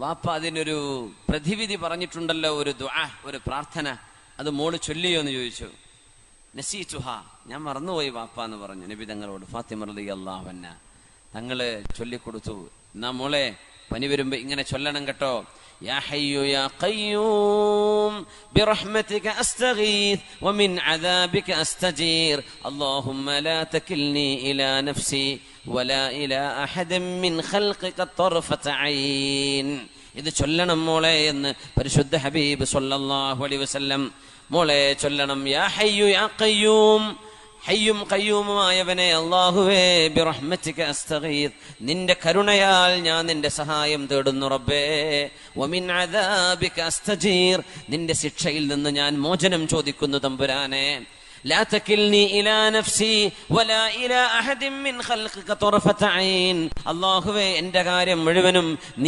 വാപ്പ അതിനൊരു പ്രതിവിധി പറഞ്ഞിട്ടുണ്ടല്ലോ, ഒരു ദുആ, ഒരു പ്രാർത്ഥന. അത് മോള് ചൊല്ലിയോ എന്ന് ചോദിച്ചു. നസീതുഹ, ഞാൻ മറന്നുപോയി വാപ്പ എന്ന് പറഞ്ഞു നബി തങ്ങളോട്. ഫാത്തിമ റളിയല്ലാഹു അൻഹ തങ്ങള് ചൊല്ലിക്കൊടുത്തു. എന്നാ മോളെ, പനി വരുമ്പോ ഇങ്ങനെ ചൊല്ലണം കേട്ടോ. യാ ഹയ്യു യാ ഖയ്യൂം ബിറഹ്മതിക അസ്തഗീസ് വമിൻ അദാബിക അസ്തജീർ അല്ലാഹുമ്മ ലാ തകിൽനി ഇലാ നഫ്സി വലാ ഇലാ അഹദൻ മിൻ ഖൽഖിക തർഫത ഐൻ. ഇത് ചൊല്ലണം മോളെ എന്ന് പരിശുദ്ധ ഹബീബ് സ്വല്ലല്ലാഹു അലൈഹി വസല്ലം. മോളെ ചൊല്ലണം, യാ ഹയ്യു യാ ഖയ്യൂം, ഹയ്യും ഖയ്യൂമുമായവനെ അല്ലാഹുവേ, ബിറഹ്മതിക അസ്തഗീസ്, നിന്റെ കരുണയാൽ ഞാൻ നിന്റെ സഹായം തേടുന്നു റബ്ബേ. വമിൻ അദാബിക അസ്തജീർ, നിന്റെ ശിക്ഷയിൽ നിന്ന് ഞാൻ മോചനം ചോദിക്കുന്നു തമ്പുരാനെ. ലാ തകിൽനി ഇലാ നഫ്സി വലാ ഇലാ അഹദിൻ മിൻ ഖൽഖിക തർഫത ഐൻ, അല്ലാഹുവേ എന്റെ കാര്യം മുഴുവനും നീ